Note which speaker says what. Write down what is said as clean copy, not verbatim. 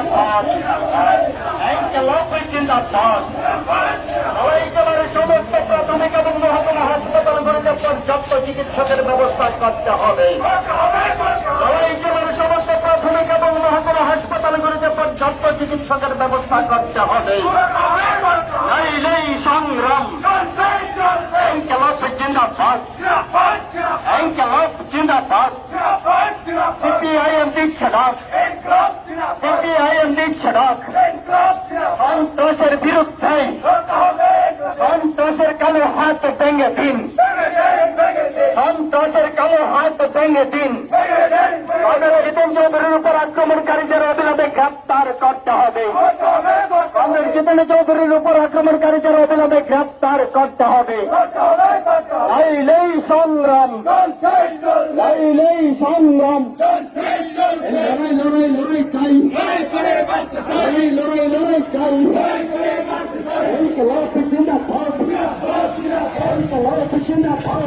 Speaker 1: জিন্দাবাদ, ইনকিলাব জিন্দাবাদ। নড়াইল জেলার সমস্ত প্রাথমিক এবং মহকুমা হাসপাতালগুলিতে পর্যাপ্ত চিকিৎসকের ব্যবস্থা করতে হবে। নড়াইল জেলার সমস্ত প্রাথমিক এবং মহকুমা হাসপাতালগুলিতে পর্যাপ্ত চিকিৎসকের ব্যবস্থা করতে হবে। নইলেই সংগ্রাম, ইনকিলাব জিন্দাবাদ, ইনকিলাব জিন্দাবাদ। সিপিআইএম দিচ্ছে ডাক, সিপিআইএম দিচ্ছে ডাক। সন্ত্রাসের বিরুদ্ধে সন্ত্রাসের কালো হাত ভেঙে দিন, সন্ত্রাসের কালো হাত ভেঙে দিন। কমরেড জিতেন চৌধুরীর উপর আক্রমণকারীদের অবিলম্বে গ্রেপ্তার করতে হবে। কমরেড জিতেন চৌধুরীর উপর আক্রমণকারীদের অবিলম্বে গ্রেপ্তার করতে হবে। নইলেই সংগ্রাম, নইলেই সংগ্রাম। লড়াই লড়াই লড়াই চাই, লড়াই লড়াই লড়াই চাই। ইনকিলাব জিন্দাবাদ, ইনকিলাব জিন্দাবাদ।